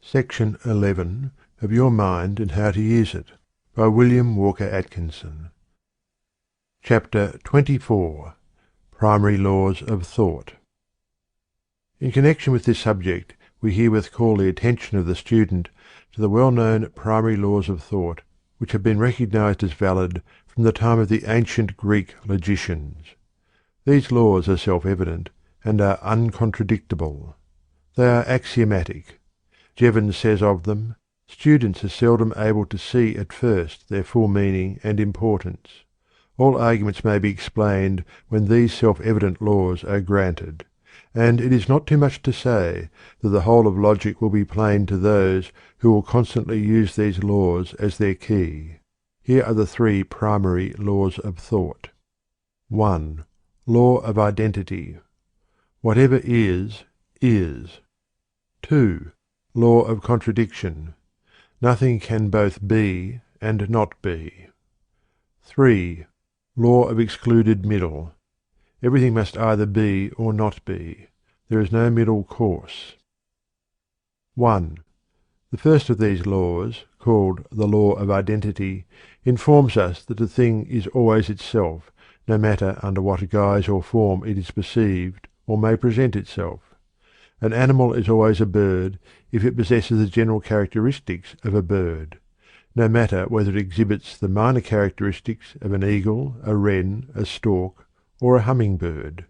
Section 11 of Your Mind and How to Use It by William Walker Atkinson. Chapter 24. Primary Laws of Thought. In connection with this subject, we herewith call the attention of the student to the well-known primary laws of thought which have been recognized as valid from the time of the ancient Greek logicians. These laws are self-evident and are uncontradictable. They are axiomatic. Jevons says of them, "Students are seldom able to see at first their full meaning and importance. All arguments may be explained when these self-evident laws are granted, and it is not too much to say that the whole of logic will be plain to those who will constantly use these laws as their key. Here are the three primary laws of thought. 1. Law of identity. Whatever is, is. 2. Law of contradiction. Nothing can both be and not be. 3. Law of excluded middle. Everything must either be or not be. There is no middle course. 1. The first of these laws, called the law of identity, informs us that a thing is always itself, no matter under what guise or form it is perceived or may present itself. An animal is always a bird if it possesses the general characteristics of a bird, no matter whether it exhibits the minor characteristics of an eagle, a wren, a stork, or a humming-bird.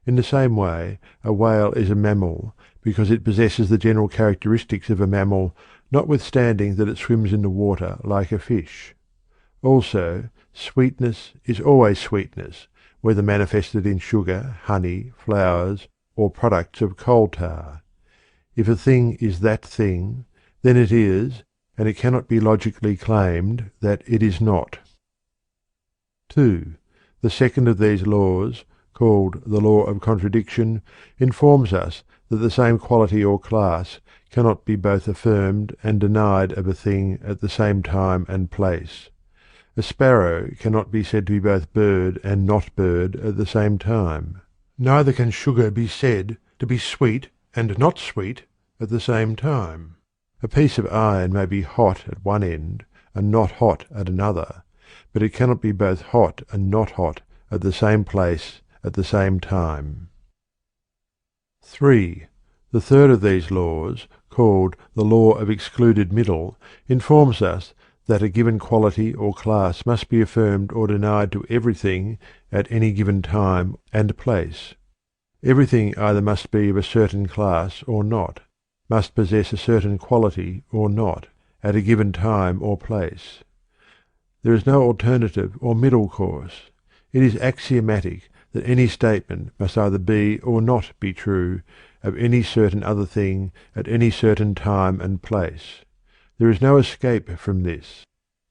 In the same way, a whale is a mammal because it possesses the general characteristics of a mammal, notwithstanding that it swims in the water like a fish. Also, sweetness is always sweetness, whether manifested in sugar, honey, flowers, or products of coal tar. If a thing is that thing, then it is, and it cannot be logically claimed that it is not. 2. The second of these laws, called the law of contradiction, informs us that the same quality or class cannot be both affirmed and denied of a thing at the same time and place. A sparrow cannot be said to be both bird and not bird at the same time. Neither can sugar be said to be sweet and not sweet at the same time. A piece of iron may be hot at one end and not hot at another, but it cannot be both hot and not hot at the same place at the same time. 3. The third of these laws, called the law of excluded middle, informs us that a given quality or class must be affirmed or denied to everything at any given time and place. Everything either must be of a certain class or not, must possess a certain quality or not, at a given time or place. There is no alternative or middle course. It is axiomatic that any statement must either be or not be true of any certain other thing at any certain time and place. There is no escape from this.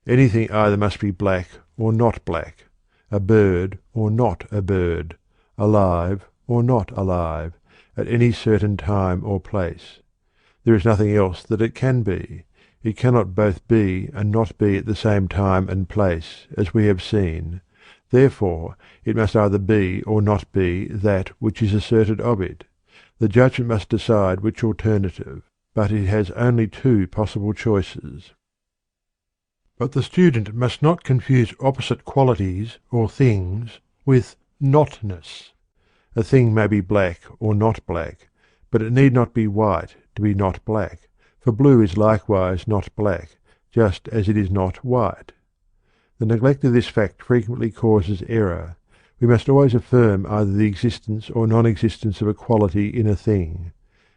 Anything either must be black or not black, a bird or not a bird, alive or not alive, at any certain time or place. There is nothing else that it can be. It cannot both be and not be at the same time and place, as we have seen. Therefore, it must either be or not be that which is asserted of it. The judgment must decide which alternative, but it has only two possible choices. But the student must not confuse opposite qualities or things with notness. A thing may be black or not black, but it need not be white to be not black, for blue is likewise not black, just as it is not white. The neglect of this fact frequently causes error. We must always affirm either the existence or non-existence of a quality in a thing.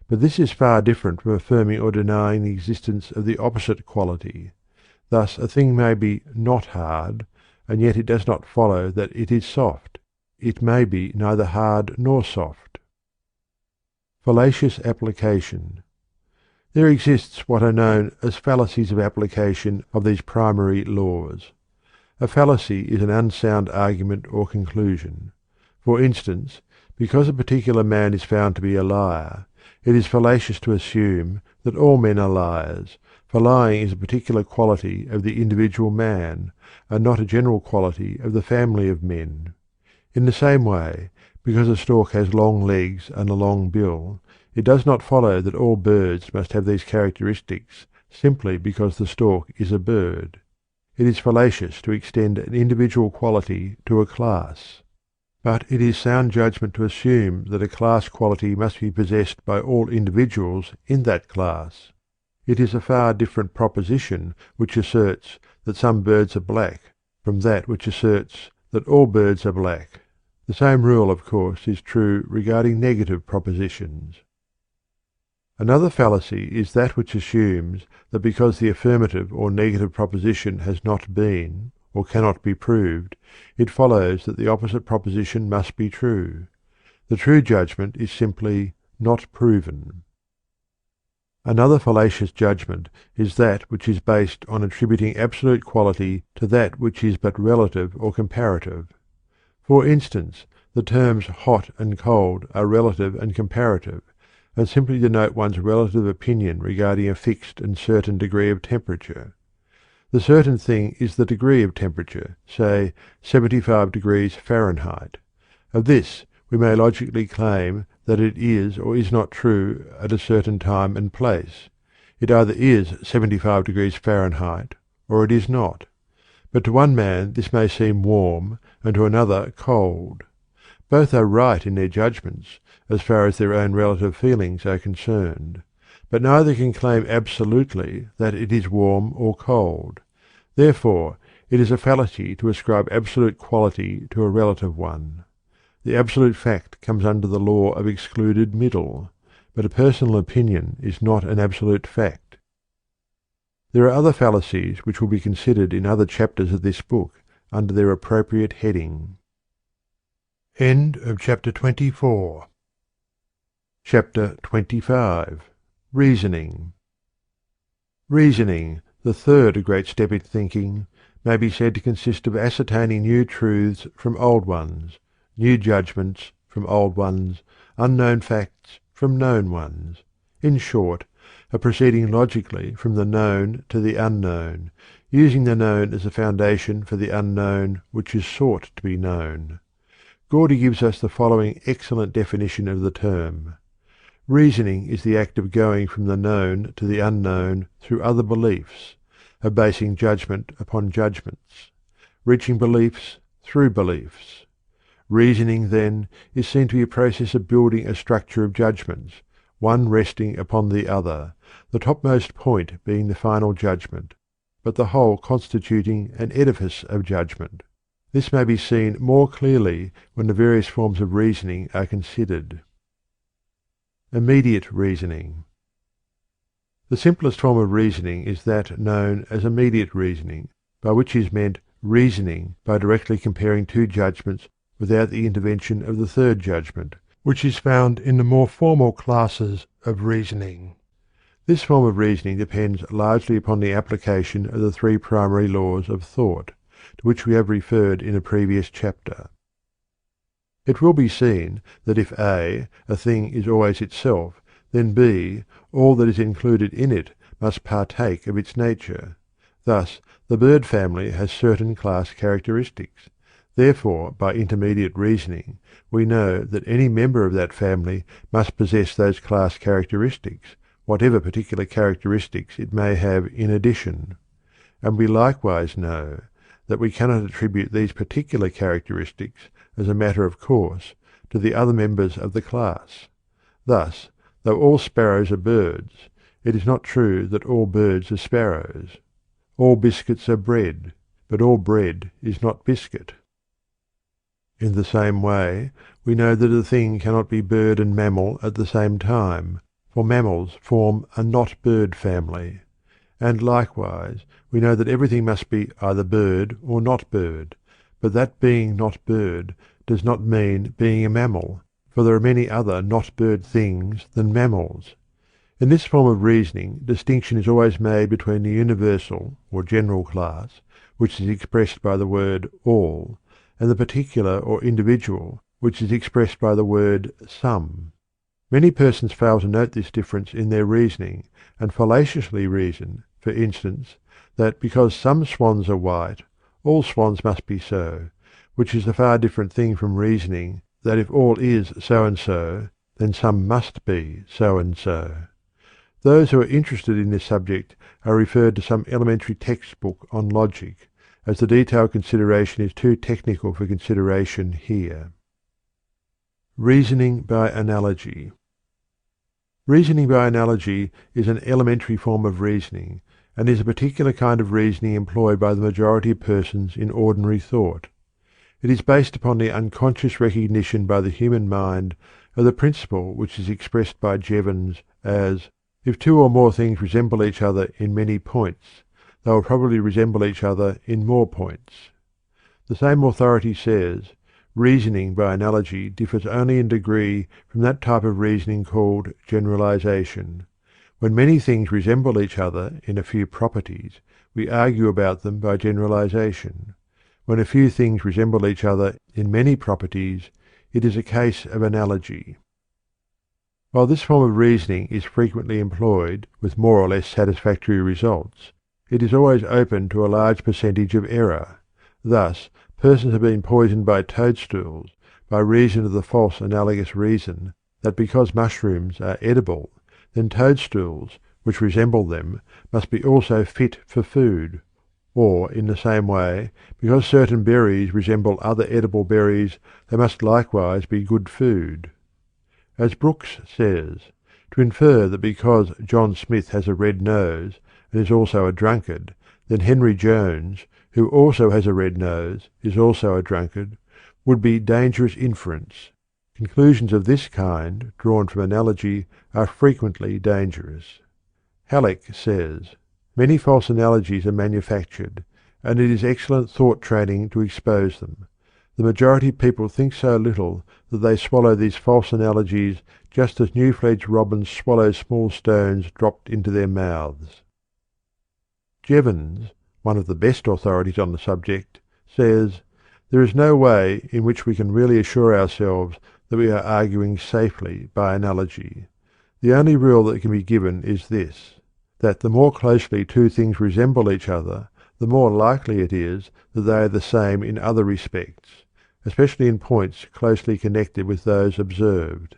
But this is far different from affirming or denying the existence of the opposite quality. Thus a thing may be not hard, and yet it does not follow that it is soft. It may be neither hard nor soft. Fallacious application. There exists what are known as fallacies of application of these primary laws. A fallacy is an unsound argument or conclusion. For instance, because a particular man is found to be a liar, it is fallacious to assume that all men are liars, for lying is a particular quality of the individual man, and not a general quality of the family of men. In the same way, because a stork has long legs and a long bill, It does not follow that all birds must have these characteristics simply because the stork is a bird. It is fallacious to extend an individual quality to a class. But it is sound judgment to assume that a class quality must be possessed by all individuals in that class. It is a far different proposition which asserts that some birds are black from that which asserts that all birds are black. The same rule, of course, is true regarding negative propositions. Another fallacy is that which assumes that because the affirmative or negative proposition has not been, or cannot be proved, it follows that the opposite proposition must be true. The true judgment is simply not proven. Another fallacious judgment is that which is based on attributing absolute quality to that which is but relative or comparative. For instance, the terms hot and cold are relative and comparative, and simply denote one's relative opinion regarding a fixed and certain degree of temperature. The certain thing is the degree of temperature, say 75 degrees Fahrenheit. Of this we may logically claim that it is or is not true at a certain time and place. It either is 75 degrees Fahrenheit or it is not. But to one man this may seem warm and to another cold. Both are right in their judgments, as far as their own relative feelings are concerned, but neither can claim absolutely that it is warm or cold. Therefore, it is a fallacy to ascribe absolute quality to a relative one. The absolute fact comes under the law of excluded middle, but a personal opinion is not an absolute fact. There are other fallacies which will be considered in other chapters of this book under their appropriate heading. End of chapter 24. Chapter 25. Reasoning. Reasoning, the third great step in thinking, may be said to consist of ascertaining new truths from old ones, new judgments from old ones, unknown facts from known ones. In short, of proceeding logically from the known to the unknown, using the known as a foundation for the unknown which is sought to be known. Gordy gives us the following excellent definition of the term. Reasoning is the act of going from the known to the unknown through other beliefs, of basing judgment upon judgments, reaching beliefs through beliefs. Reasoning, then, is seen to be a process of building a structure of judgments, one resting upon the other, the topmost point being the final judgment, but the whole constituting an edifice of judgment. This may be seen more clearly when the various forms of reasoning are considered. Immediate reasoning. The simplest form of reasoning is that known as immediate reasoning, by which is meant reasoning by directly comparing two judgments without the intervention of the third judgment, which is found in the more formal classes of reasoning. This form of reasoning depends largely upon the application of the three primary laws of thought, to which we have referred in a previous chapter. It will be seen that if A, a thing is always itself, then B, all that is included in it, must partake of its nature. Thus, the bird family has certain class characteristics. Therefore, by intermediate reasoning, we know that any member of that family must possess those class characteristics, whatever particular characteristics it may have in addition. And we likewise know that we cannot attribute these particular characteristics as a matter of course to the other members of the class. Thus, though all sparrows are birds, it is not true that all birds are sparrows. All biscuits are bread, but all bread is not biscuit. In the same way, we know that a thing cannot be bird and mammal at the same time, for mammals form a not-bird family. And likewise, we know that everything must be either bird or not bird, but that being not bird does not mean being a mammal, for there are many other not bird things than mammals. In this form of reasoning, distinction is always made between the universal or general class, which is expressed by the word all, and the particular or individual, which is expressed by the word some. Many persons fail to note this difference in their reasoning, and fallaciously reason, for instance, that because some swans are white, all swans must be so, which is a far different thing from reasoning that if all is so and so, then some must be so and so. Those who are interested in this subject are referred to some elementary textbook on logic, as the detailed consideration is too technical for consideration here. Reasoning by analogy. Reasoning by analogy is an elementary form of reasoning, and is a particular kind of reasoning employed by the majority of persons in ordinary thought. It is based upon the unconscious recognition by the human mind of the principle which is expressed by Jevons as, if two or more things resemble each other in many points, they will probably resemble each other in more points. The same authority says, reasoning by analogy differs only in degree from that type of reasoning called generalization. When many things resemble each other in a few properties, we argue about them by generalization. When a few things resemble each other in many properties, it is a case of analogy. While this form of reasoning is frequently employed with more or less satisfactory results, it is always open to a large percentage of error. Thus, persons have been poisoned by toadstools by reason of the false analogous reason that because mushrooms are edible, then toadstools, which resemble them, must be also fit for food. Or, in the same way, because certain berries resemble other edible berries, they must likewise be good food. As Brooks says, to infer that because John Smith has a red nose and is also a drunkard, then Henry Jones, who also has a red nose, is also a drunkard, would be dangerous inference. Conclusions of this kind, drawn from analogy, are frequently dangerous. Halleck says, many false analogies are manufactured, and it is excellent thought training to expose them. The majority of people think so little that they swallow these false analogies just as new-fledged robins swallow small stones dropped into their mouths. Jevons, one of the best authorities on the subject, says, there is no way in which we can really assure ourselves that we are arguing safely by analogy. The only rule that can be given is this, that the more closely two things resemble each other, the more likely it is that they are the same in other respects, especially in points closely connected with those observed.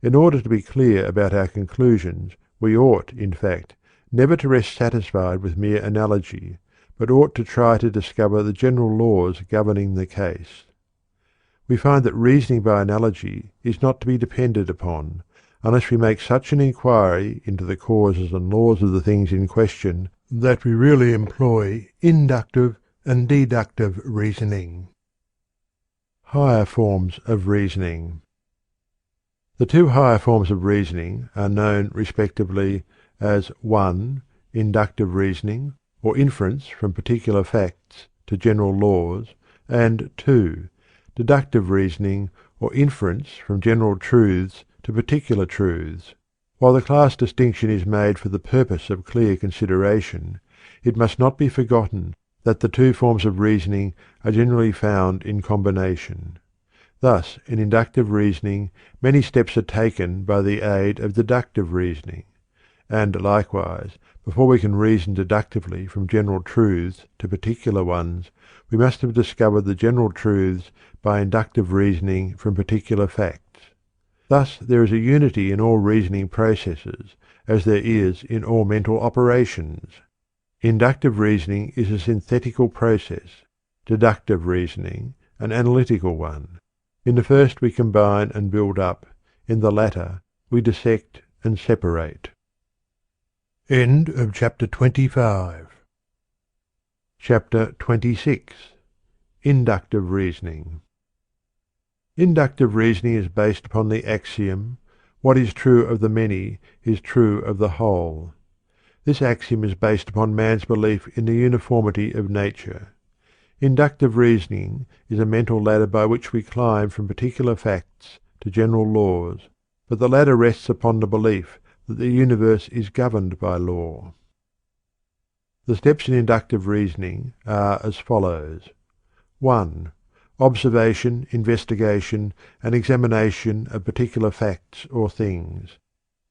In order to be clear about our conclusions, we ought, in fact, never to rest satisfied with mere analogy, but ought to try to discover the general laws governing the case. We find that reasoning by analogy is not to be depended upon, unless we make such an inquiry into the causes and laws of the things in question that we really employ inductive and deductive reasoning. Higher forms of reasoning. The two higher forms of reasoning are known respectively as 1. Inductive reasoning, or inference from particular facts to general laws, and 2. Deductive reasoning, or inference from general truths to particular truths. While the class distinction is made for the purpose of clear consideration, it must not be forgotten that the two forms of reasoning are generally found in combination. Thus, in inductive reasoning, many steps are taken by the aid of deductive reasoning, and likewise, before we can reason deductively from general truths to particular ones, we must have discovered the general truths by inductive reasoning from particular facts. Thus there is a unity in all reasoning processes, as there is in all mental operations. Inductive reasoning is a synthetical process, deductive reasoning an analytical one. In the first we combine and build up, in the latter we dissect and separate. End of chapter 25. Chapter 26. Inductive reasoning. Inductive reasoning is based upon the axiom, what is true of the many is true of the whole. This axiom is based upon man's belief in the uniformity of nature. Inductive reasoning is a mental ladder by which we climb from particular facts to general laws, but the ladder rests upon the belief that the universe is governed by law. The steps in inductive reasoning are as follows. 1. Observation, investigation, and examination of particular facts or things.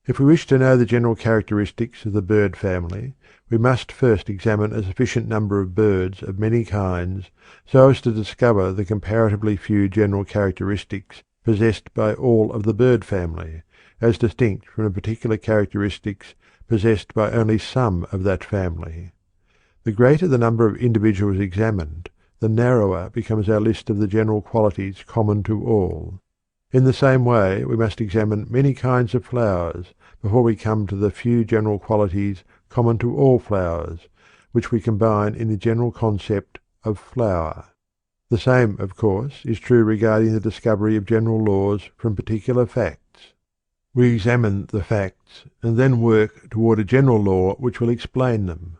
If we wish to know the general characteristics of the bird family, we must first examine a sufficient number of birds of many kinds so as to discover the comparatively few general characteristics possessed by all of the bird family, as distinct from the particular characteristics possessed by only some of that family. The greater the number of individuals examined, the narrower becomes our list of the general qualities common to all. In the same way we must examine many kinds of flowers before we come to the few general qualities common to all flowers, which we combine in the general concept of flower. The same, of course, is true regarding the discovery of general laws from particular facts. We examine the facts and then work toward a general law which will explain them.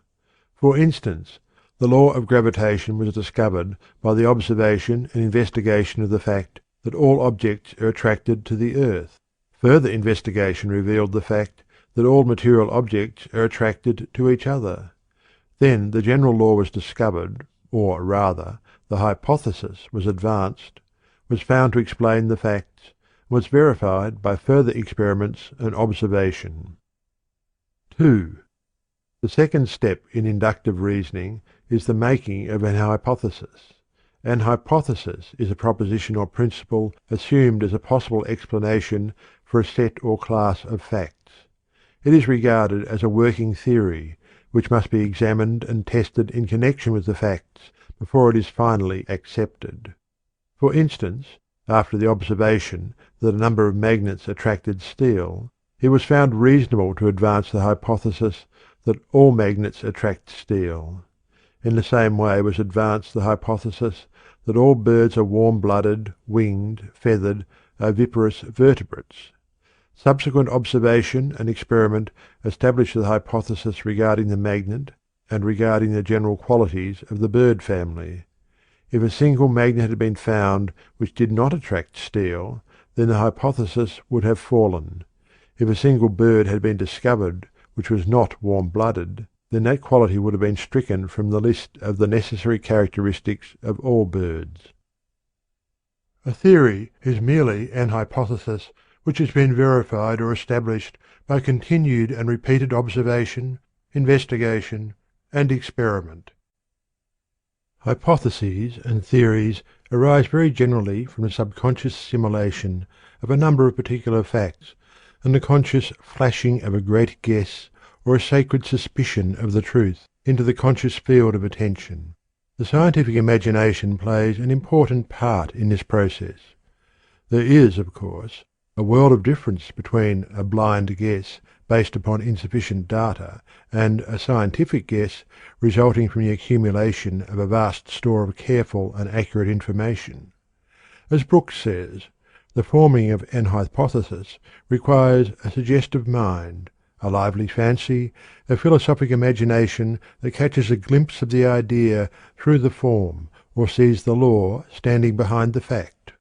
For instance, the law of gravitation was discovered by the observation and investigation of the fact that all objects are attracted to the earth. Further investigation revealed the fact that all material objects are attracted to each other. Then the general law was discovered, or rather, the hypothesis was advanced, was found to explain the facts, and was verified by further experiments and observation. 2. The second step in inductive reasoning is the making of an hypothesis. An hypothesis is a proposition or principle assumed as a possible explanation for a set or class of facts. It is regarded as a working theory, which must be examined and tested in connection with the facts before it is finally accepted. For instance, after the observation that a number of magnets attracted steel, it was found reasonable to advance the hypothesis that all magnets attract steel. In the same way was advanced the hypothesis that all birds are warm-blooded, winged, feathered, oviparous vertebrates. Subsequent observation and experiment established the hypothesis regarding the magnet and regarding the general qualities of the bird family. If a single magnet had been found which did not attract steel, then the hypothesis would have fallen. If a single bird had been discovered which was not warm-blooded, then that quality would have been stricken from the list of the necessary characteristics of all birds. A theory is merely an hypothesis which has been verified or established by continued and repeated observation, investigation, and experiment. Hypotheses and theories arise very generally from the subconscious assimilation of a number of particular facts and the conscious flashing of a great guess or a sacred suspicion of the truth into the conscious field of attention. The scientific imagination plays an important part in this process. There is, of course, a world of difference between a blind guess based upon insufficient data and a scientific guess resulting from the accumulation of a vast store of careful and accurate information. As Brooks says, the forming of an hypothesis requires a suggestive mind, a lively fancy, a philosophic imagination that catches a glimpse of the idea through the form, or sees the law standing behind the fact.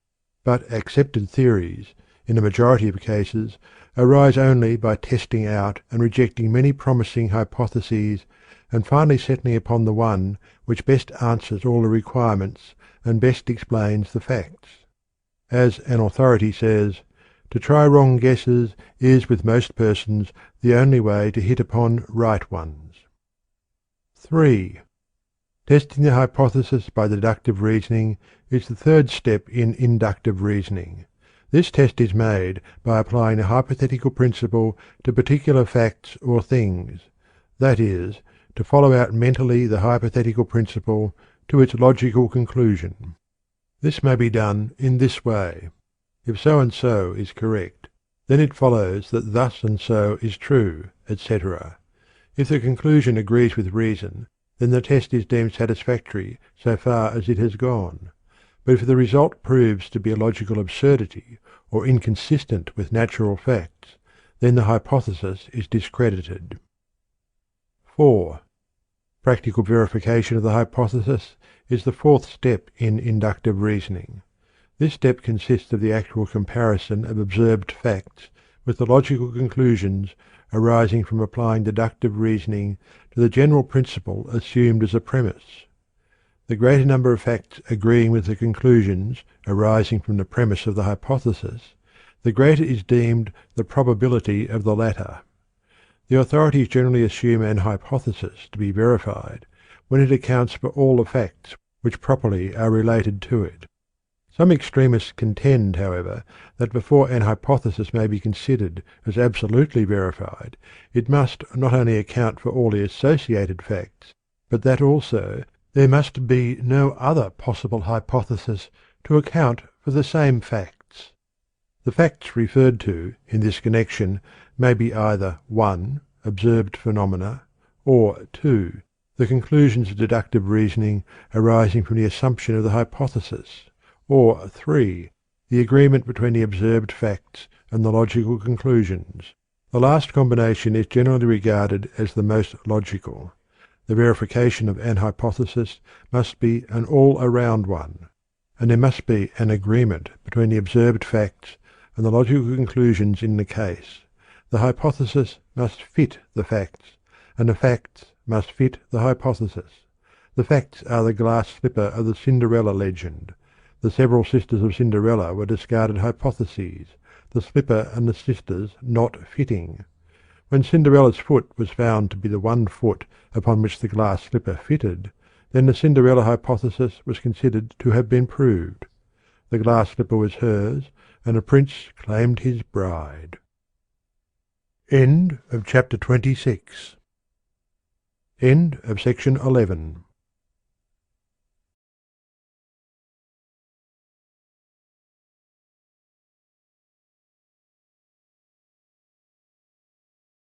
But accepted theories, in the majority of cases, arise only by testing out and rejecting many promising hypotheses and finally settling upon the one which best answers all the requirements and best explains the facts. As an authority says, to try wrong guesses is with most persons the only way to hit upon right ones. 3. Testing the hypothesis by deductive reasoning is the third step in inductive reasoning. This test is made by applying a hypothetical principle to particular facts or things, that is, to follow out mentally the hypothetical principle to its logical conclusion. This may be done in this way. If so and so is correct, then it follows that thus and so is true, etc. If the conclusion agrees with reason, then the test is deemed satisfactory so far as it has gone. But if the result proves to be a logical absurdity or inconsistent with natural facts, then the hypothesis is discredited. 4. Practical verification of the hypothesis is the fourth step in inductive reasoning. This step consists of the actual comparison of observed facts with the logical conclusions arising from applying deductive reasoning to the general principle assumed as a premise. The greater number of facts agreeing with the conclusions arising from the premise of the hypothesis, the greater is deemed the probability of the latter. The authorities generally assume an hypothesis to be verified when it accounts for all the facts which properly are related to it. Some extremists contend, however, that before an hypothesis may be considered as absolutely verified, it must not only account for all the associated facts, but that also there must be no other possible hypothesis to account for the same facts. The facts referred to in this connection may be either (1) observed phenomena, or (2) the conclusions of deductive reasoning arising from the assumption of the hypothesis, or (3) the agreement between the observed facts and the logical conclusions. The last combination is generally regarded as the most logical. The verification of an hypothesis must be an all-around one, and there must be an agreement between the observed facts and the logical conclusions in the case. The hypothesis must fit the facts, and the facts must fit the hypothesis. The facts are the glass slipper of the Cinderella legend. The several sisters of Cinderella were discarded hypotheses, the slipper and the sisters not fitting. When Cinderella's foot was found to be the one foot upon which the glass slipper fitted, then the Cinderella hypothesis was considered to have been proved. The glass slipper was hers, and the prince claimed his bride. End of chapter 26. End of section 11.